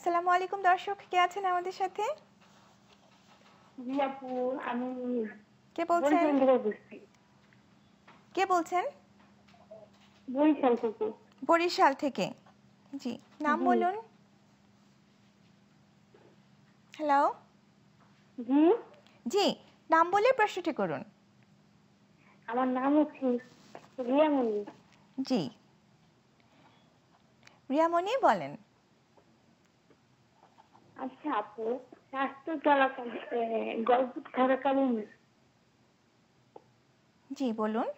আসসালামু আলাইকুম দর্শক, কে আছেন আমাদের সাথে? জি আপু, আমি কে বলছেন? বরিশাল থেকে বলছি। কে বলছেন? বরিশাল থেকে। বরিশাল থেকে। জি, নাম জি। বলুন। হ্যালো। জি, জি, নাম বলে প্রশ্নটি করুন। আমার নাম হচ্ছে রিয়ামণি। জি, রিয়ামণি বলেন। আচ্ছা আপু, স্বাস্থ্য চলাকালীন গর্ভবতী থাকাকালীন জি বলুন।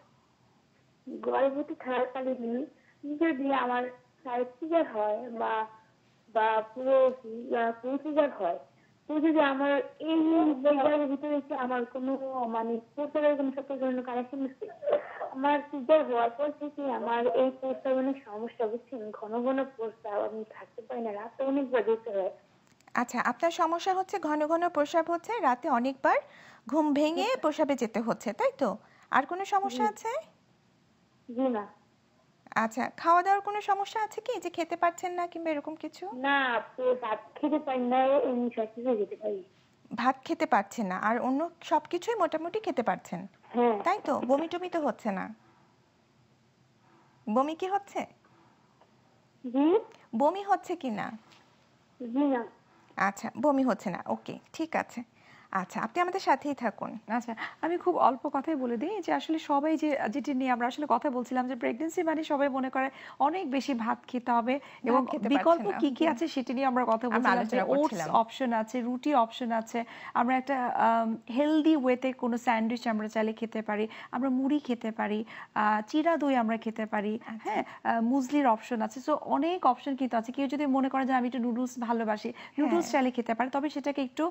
গর্ভবতী থাকাকালীন যদি আমার সিজার হয় বা বা পুরো সিজার হয়, তো যদি আমার এই সিজারের ভিতরে কি আমার কোনো মানে প্রস্রাবের কোনো সাথে কোনো কানেকশন আছে? আমার সিজার হওয়ার পর থেকে আমার এই প্রস্রাবে অনেক সমস্যা, বুঝছেন? ঘন ঘন প্রস্রাব, আমি থাকতে পারি না, রাতে অনেকবার যেতে হয়। আচ্ছা, আপনার সমস্যা হচ্ছে ঘন ঘন প্রস্রাব হচ্ছে, রাতে অনেকবার ঘুম ভেঙে প্রস্রাবে যেতে হচ্ছে, তাই তো? আর কোনো সমস্যা জি। আছে? জি না। আচ্ছা, খাওয়া দাওয়ার কোনো সমস্যা আছে কি, যে খেতে পারছেন না কিংবা এরকম কিছু? না আপু, ভাত খেতে পারি না, এমনি সব কিছু যেতে পারি। ভাত খেতে পারছেন না, আর অন্য সব কিছুই মোটামুটি খেতে পারছেন, হ্যাঁ। তাই তো? বমি টমি তো হচ্ছে না? বমি কি হচ্ছে? জি। বমি হচ্ছে কি না? জি না। আচ্ছা, বমি হচ্ছে না, ওকে, ঠিক আছে। আচ্ছা, আপনি আমাদের সাথেই থাকুন। আচ্ছা, আমি খুব অল্প কথাই বলে দিই যে আসলে সবাই যেটি নিয়ে আমরা আসলে কথা বলছিলাম যে প্রেগন্যান্সি মানে সবাই মনে করে অনেক বেশি ভাত খেতে হবে এবং ভাত খেতে বিকল্প পারছে না। কি কি আছে সেটি নিয়ে আমরা কথা আমরা বলছিলাম যে আলোচনা ওটস করছিলাম। অপশন আছে, রুটি অপশন আছে, আমরা একটা হেলদি ওয়েতে কোনো স্যান্ডউইচ আমরা চাইলে খেতে পারি, আমরা মুড়ি খেতে পারি, চিরা দই আমরা খেতে পারি, হ্যাঁ, মুসলির অপশন আছে। সো অনেক অপশন কিন্তু আছে। কেউ যদি মনে করে যে আমি একটু নুডলস ভালোবাসি, নুডলস চাইলে খেতে পারে, তবে সেটাকে একটু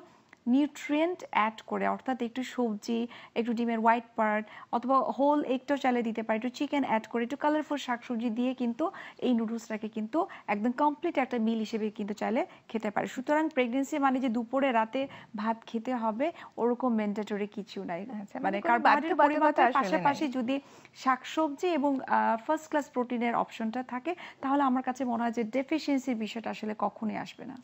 নিউট্রিয়েন্ট অ্যাড করে, অর্থাৎ একটু সবজি, একটু ডিমের হোয়াইট পার্ট অথবা হোল এগটাও চাইলে দিতে পারে, একটু চিকেন অ্যাড করে, একটু কালারফুল শাকসবজি দিয়ে কিন্তু এই নুডলসটাকে কিন্তু একদম কমপ্লিট একটা মিল হিসেবে কিন্তু চাইলে খেতে পারে। সুতরাং প্রেগনেন্সি মানে যে দুপুরে রাতে ভাত খেতে হবে ওরকম ম্যান্ডেটরি কিছু নাই। আচ্ছা, মানে কোনো কার্বোহাইড্রেট বাধ্যবাধকতা পরিমাণের আসলে নাই। পাশাপাশি যদি শাকসবজি এবং ফার্স্ট ক্লাস প্রোটিনের অপশনটা থাকে, তাহলে আমার কাছে মনে হয় যে ডেফিসিয়েন্সির বিষয়টা আসলে কখনোই আসবে না।